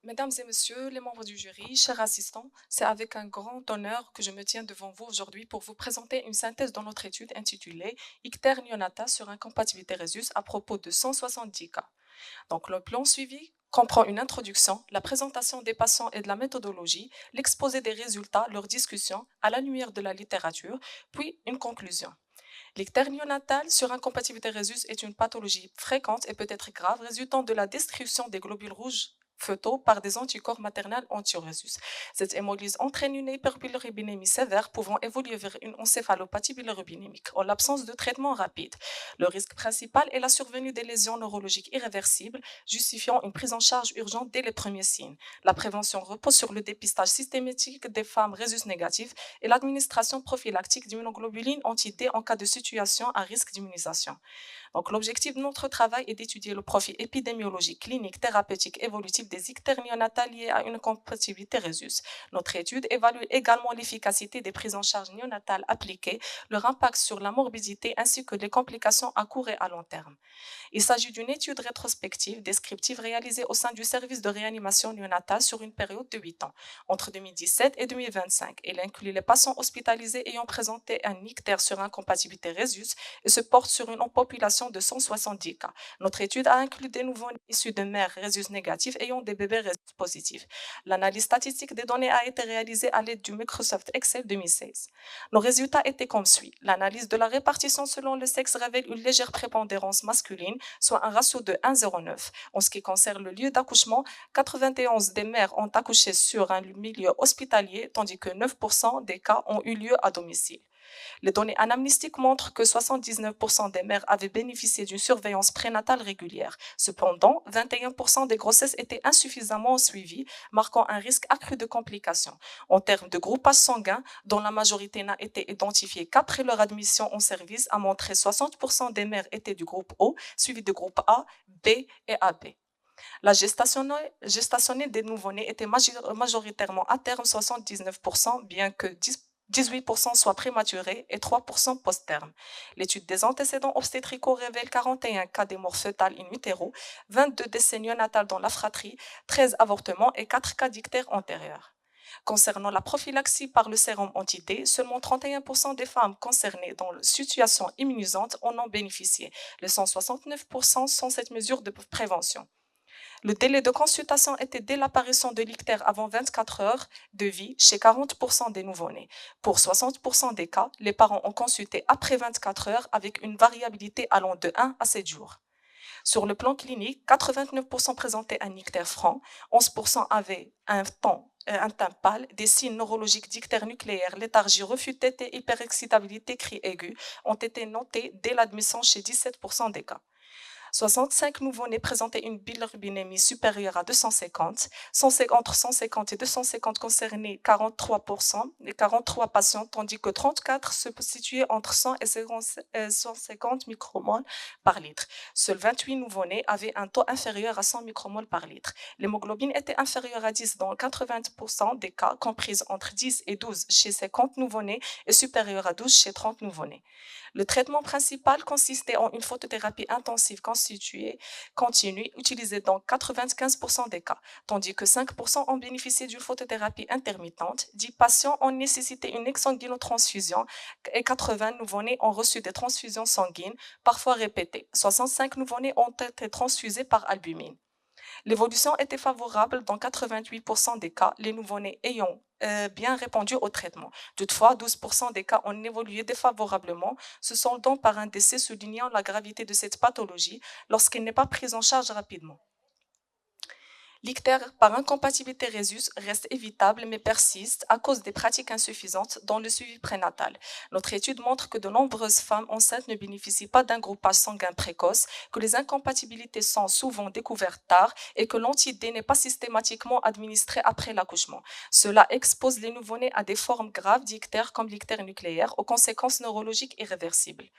Mesdames et messieurs, les membres du jury, chers assistants, c'est avec un grand honneur que je me tiens devant vous aujourd'hui pour vous présenter une synthèse de notre étude intitulée Icter neonata sur incompatibilité Rhesus à propos de 170 cas. Donc, le plan suivi comprend une introduction, la présentation des patients et de la méthodologie, l'exposé des résultats, leur discussion à la lumière de la littérature, puis une conclusion. L'ictère néonatal sur incompatibilité Rhesus est une pathologie fréquente et peut être grave résultant de la destruction des globules rouges fœtaux par des anticorps maternels anti-Rhesus. Cette hémolyse entraîne une hyperbilirubinémie sévère pouvant évoluer vers une encéphalopathie bilirubinémique en l'absence de traitement rapide. Le risque principal est la survenue des lésions neurologiques irréversibles justifiant une prise en charge urgente dès les premiers signes. La prévention repose sur le dépistage systématique des femmes Rhesus négatives et l'administration prophylactique d'immunoglobuline anti-D en cas de situation à risque d'immunisation. Donc, l'objectif de notre travail est d'étudier le profil épidémiologique, clinique, thérapeutique, évolutif des ictères néonatales liés à une compatibilité Rhesus. Notre étude évalue également l'efficacité des prises en charge néonatales appliquées, leur impact sur la morbidité ainsi que les complications à court et à long terme. Il s'agit d'une étude rétrospective descriptive réalisée au sein du service de réanimation néonatale sur une période de 8 ans, entre 2017 et 2025. Elle inclut les patients hospitalisés ayant présenté un ictère sur incompatibilité Rhesus et se porte sur une population de 170 cas. Notre étude a inclus des nouveaux issus de mères Rhesus négatives ayant des bébés Rhesus positifs. L'analyse statistique des données a été réalisée à l'aide du Microsoft Excel 2016. Nos résultats étaient comme suit. L'analyse de la répartition selon le sexe révèle une légère prépondérance masculine, soit un ratio de 1,09. En ce qui concerne le lieu d'accouchement, 91 des mères ont accouché sur un milieu hospitalier, tandis que 9% des cas ont eu lieu à domicile. Les données anamnéstiques montrent que 79% des mères avaient bénéficié d'une surveillance prénatale régulière. Cependant, 21% des grossesses étaient insuffisamment suivies, marquant un risque accru de complications. En termes de groupage sanguin, dont la majorité n'a été identifiée qu'après leur admission en service, a montré 60% des mères étaient du groupe O, suivi du groupe A, B et AB. La gestationnée des nouveau-nés était majoritairement à terme 79%, bien que 18% soient prématurés et 3% post-terme. L'étude des antécédents obstétricaux révèle 41 cas de mort fœtale in utero, 22 décès néonatales dans la fratrie, 13 avortements et 4 cas d'ictère antérieurs. Concernant la prophylaxie par le sérum anti-D, seulement 31% des femmes concernées dans une situation immunisante en ont bénéficié, laissant 69% sans cette mesure de prévention. Le délai de consultation était dès l'apparition de l'ictère avant 24 heures de vie chez 40% des nouveau-nés. Pour 60% des cas, les parents ont consulté après 24 heures avec une variabilité allant de 1 à 7 jours. Sur le plan clinique, 89% présentaient un ictère franc, 11% avaient un teint pâle, des signes neurologiques d'ictère nucléaire, léthargie, refus de tétée, hyperexcitabilité, cris aigus ont été notés dès l'admission chez 17% des cas. 65 nouveau-nés présentaient une bilirubinémie supérieure à 250, entre 150 et 250 concernés 43%, les 43 patients, tandis que 34 se situaient entre 100 et 150 micromoles par litre. Seuls 28 nouveau-nés avaient un taux inférieur à 100 micromoles par litre. L'hémoglobine était inférieure à 10 dans 80% des cas, comprise entre 10 et 12 chez 50 nouveau-nés et supérieure à 12 chez 30 nouveau-nés. Le traitement principal consistait en une photothérapie intensive continue, utilisée dans 95% des cas, tandis que 5% ont bénéficié d'une photothérapie intermittente, 10 patients ont nécessité une exsanguinotransfusion et 80 nouveau-nés ont reçu des transfusions sanguines, parfois répétées. 65 nouveau-nés ont été transfusés par albumine. L'évolution était favorable dans 88% des cas, les nouveau-nés ayant bien répondu au traitement. Toutefois, 12% des cas ont évolué défavorablement, se soldant par un décès soulignant la gravité de cette pathologie lorsqu'elle n'est pas prise en charge rapidement. L'ictère par incompatibilité Rhesus reste évitable mais persiste à cause des pratiques insuffisantes dans le suivi prénatal. Notre étude montre que de nombreuses femmes enceintes ne bénéficient pas d'un groupage sanguin précoce, que les incompatibilités sont souvent découvertes tard et que l'anti-D n'est pas systématiquement administré après l'accouchement. Cela expose les nouveau-nés à des formes graves d'ictère comme l'ictère nucléaire aux conséquences neurologiques irréversibles.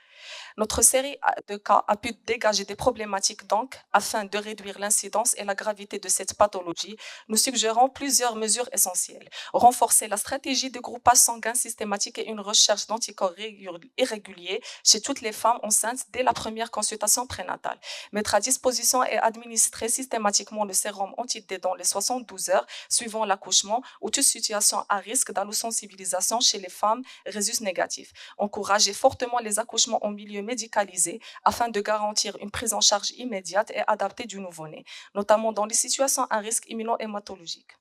Notre série de cas a pu dégager des problématiques donc afin de réduire l'incidence et la gravité de cette cette pathologie, nous suggérons plusieurs mesures essentielles. Renforcer la stratégie de groupage sanguin systématique et une recherche d'anticorps irréguliers chez toutes les femmes enceintes dès la première consultation prénatale. Mettre à disposition et administrer systématiquement le sérum anti-D dans les 72 heures suivant l'accouchement ou toute situation à risque d'allosensibilisation chez les femmes résus négatifs. Encourager fortement les accouchements en milieu médicalisé afin de garantir une prise en charge immédiate et adaptée du nouveau-né, notamment dans les situations à risque immuno-hématologique.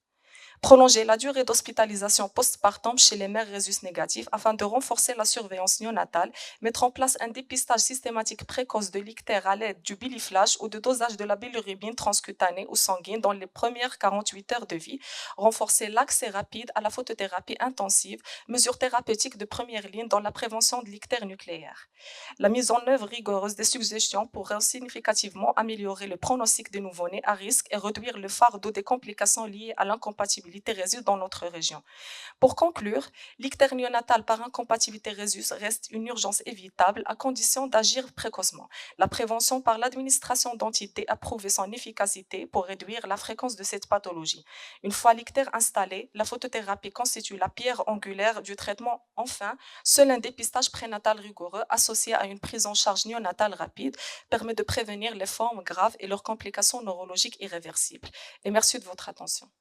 Prolonger la durée d'hospitalisation postpartum chez les mères résus négatives afin de renforcer la surveillance néonatale, mettre en place un dépistage systématique précoce de l'ictère à l'aide du biliflash ou de dosage de la bilirubine transcutanée ou sanguine dans les premières 48 heures de vie, renforcer l'accès rapide à la photothérapie intensive, mesure thérapeutique de première ligne dans la prévention de l'ictère nucléaire. La mise en œuvre rigoureuse des suggestions pourrait significativement améliorer le pronostic des nouveau-nés à risque et réduire le fardeau des complications liées à l'incompatibilité résus dans notre région. Pour conclure, l'ictère néonatal par incompatibilité résus reste une urgence évitable à condition d'agir précocement. La prévention par l'administration d'antités a prouvé son efficacité pour réduire la fréquence de cette pathologie. Une fois l'ictère installé, la photothérapie constitue la pierre angulaire du traitement. Enfin, seul un dépistage prénatal rigoureux associé à une prise en charge néonatale rapide permet de prévenir les formes graves et leurs complications neurologiques irréversibles. Et merci de votre attention.